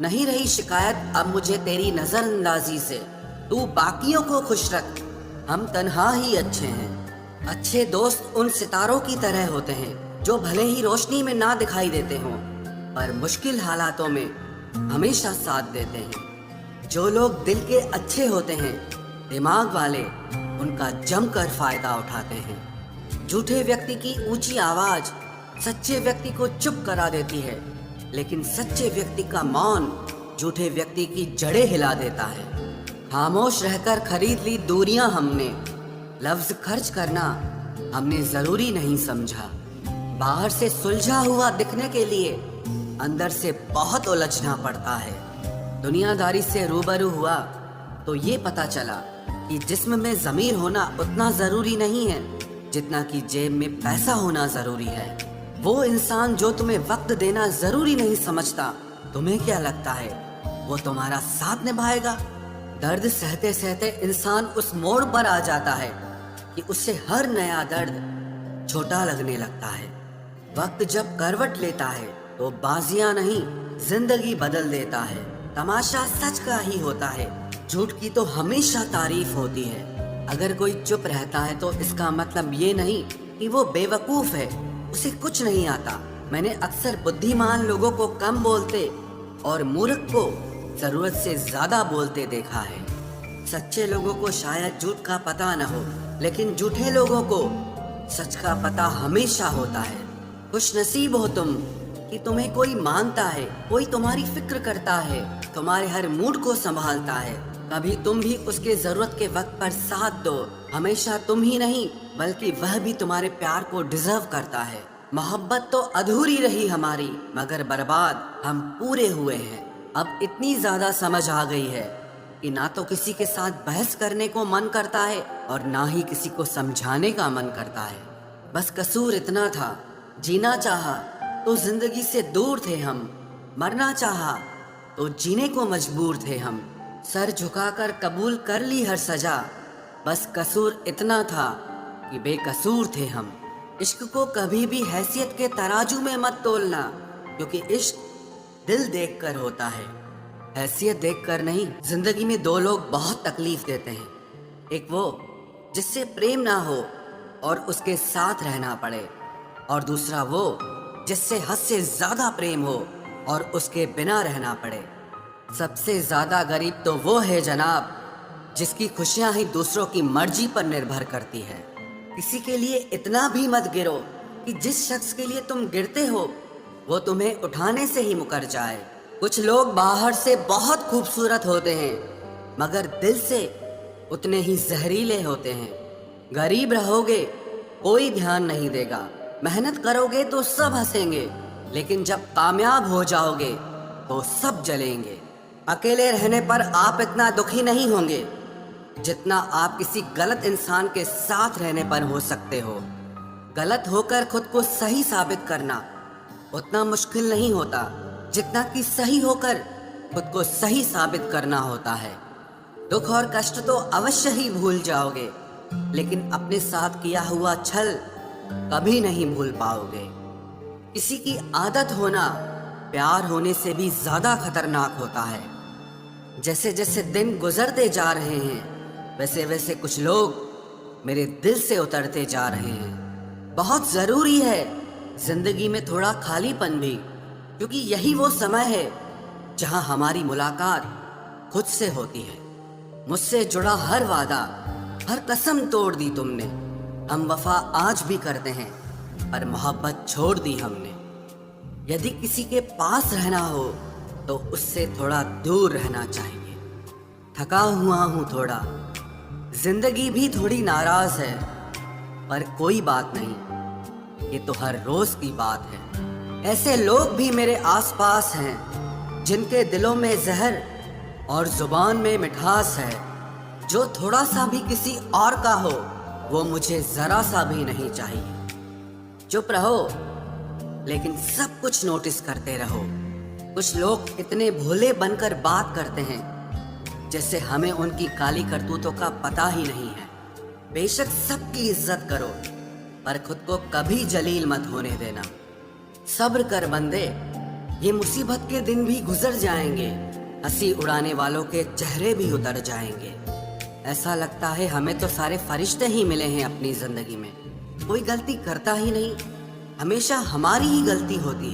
नहीं रही शिकायत अब मुझे तेरी नजरअंदाजी से। तू बाकियों को खुश रख, हम तन्हा ही अच्छे हैं। अच्छे दोस्त उन सितारों की तरह होते हैं जो भले ही रोशनी में ना दिखाई देते हों पर मुश्किल हालातों में हमेशा साथ देते हैं। जो लोग दिल के अच्छे होते हैं, दिमाग वाले, उनका जमकर फायदा उठाते हैं। झूठे व्यक्ति की ऊंची आवाज सच्चे व्यक्ति को चुप करा देती है, लेकिन सच्चे व्यक्ति का मौन झूठे व्यक्ति की जड़ें हिला देता है। खामोश रहकर खरीद ली दूरियां हमने, लफ्ज खर्च करना हमने जरूरी नहीं समझा। बाहर से सुलझा हुआ दिखने के लिए अंदर से बहुत उलझना पड़ता है। दुनियादारी से रूबरू हुआ तो ये पता चला कि जिस्म में ज़मीर होना उतना ज़रूरी नहीं है जितना कि जेब में पैसा होना ज़रूरी है। वो इंसान जो तुम्हें वक्त देना ज़रूरी नहीं समझता, तुम्हें क्या लगता है वो तुम्हारा साथ निभाएगा? दर्द सहते सहते इंसान उस मोड़ पर आ जाता है कि उससे हर नया दर्द छोटा लगने लगता है। वक्त जब करवट लेता है तो बाजियां नहीं जिंदगी बदल देता है। तमाशा सच का ही होता है, झूठ की तो हमेशा तारीफ होती है। अगर कोई चुप रहता है तो इसका मतलब ये नहीं कि वो बेवकूफ है, उसे कुछ नहीं आता। मैंने अक्सर बुद्धिमान लोगों को कम बोलते और मूर्ख को जरूरत से ज्यादा बोलते देखा है। सच्चे लोगों को शायद झूठ का पता न हो, लेकिन झूठे लोगों को सच का पता हमेशा होता है। खुश नसीब हो तुम कि तुम्हें कोई मानता है, कोई तुम्हारी फिक्र करता है, तुम्हारे हर मूड को संभालता है। कभी तुम भी उसके जरूरत के वक्त पर साथ दो। हमेशा तुम ही नहीं बल्कि वह भी तुम्हारे प्यार को डिजर्व करता है। मोहब्बत तो अधूरी रही हमारी, मगर बर्बाद हम पूरे हुए हैं। अब इतनी ज्यादा समझ आ गई है कि ना तो किसी के साथ बहस करने को मन करता है और ना ही किसी को समझाने का मन करता है। बस कसूर इतना था, जीना चाहा तो जिंदगी से दूर थे हम, मरना चाहा तो जीने को मजबूर थे हम। सर झुकाकर कबूल कर ली हर सजा, बस कसूर इतना था कि बेकसूर थे हम। इश्क को कभी भी हैसियत के तराजू में मत तोलना, क्योंकि इश्क दिल देखकर होता है, हैसियत देखकर नहीं। जिंदगी में दो लोग बहुत तकलीफ देते हैं, एक वो जिससे प्रेम ना हो और उसके साथ रहना पड़े, और दूसरा वो जिससे हद से ज्यादा प्रेम हो और उसके बिना रहना पड़े। सबसे ज्यादा गरीब तो वो है जनाब जिसकी खुशियां ही दूसरों की मर्जी पर निर्भर करती है। किसी के लिए इतना भी मत गिरो कि जिस शख्स के लिए तुम गिरते हो वो तुम्हें उठाने से ही मुकर जाए। कुछ लोग बाहर से बहुत खूबसूरत होते हैं मगर दिल से उतने ही जहरीले होते हैं। गरीब रहोगे कोई ध्यान नहीं देगा, मेहनत करोगे तो सब हंसेंगे, लेकिन जब कामयाब हो जाओगे तो सब जलेंगे। अकेले रहने पर आप इतना दुखी नहीं होंगे जितना आप किसी गलत इंसान के साथ रहने पर हो सकते हो। गलत होकर खुद को सही साबित करना उतना मुश्किल नहीं होता जितना कि सही होकर खुद को सही साबित करना होता है। दुख और कष्ट तो अवश्य ही भूल जाओगे, लेकिन अपने साथ किया हुआ छल कभी नहीं भूल पाओगे। किसी की आदत होना प्यार होने से भी ज्यादा खतरनाक होता है। जैसे जैसे दिन गुजरते जा रहे हैं वैसे वैसे कुछ लोग मेरे दिल से उतरते जा रहे हैं। बहुत जरूरी है जिंदगी में थोड़ा खालीपन भी, क्योंकि यही वो समय है जहां हमारी मुलाकात खुद से होती है। मुझसे जुड़ा हर वादा, हर कसम तोड़ दी तुमने। हम वफा आज भी करते हैं पर मोहब्बत छोड़ दी हमने। यदि किसी के पास रहना हो तो उससे थोड़ा दूर रहना चाहिए। थका हुआ हूं थोड़ा, जिंदगी भी थोड़ी नाराज है, पर कोई बात नहीं, ये तो हर रोज की बात है। ऐसे लोग भी मेरे आसपास हैं जिनके दिलों में जहर और जुबान में मिठास है। जो थोड़ा सा भी किसी और का हो वो मुझे जरा सा भी नहीं चाहिए। चुप रहो लेकिन सब कुछ नोटिस करते रहो। कुछ लोग इतने भोले बनकर बात करते हैं जैसे हमें उनकी काली करतूतों का पता ही नहीं है। बेशक सबकी इज्जत करो पर खुद को कभी जलील मत होने देना। सब्र कर बंदे, ये मुसीबत के दिन भी गुजर जाएंगे, हंसी उड़ाने वालों के चेहरे भी उतर जाएंगे। ऐसा लगता है हमें तो सारे फरिश्ते ही मिले हैं अपनी जिंदगी में, कोई गलती करता ही नहीं, हमेशा हमारी ही गलती होती है।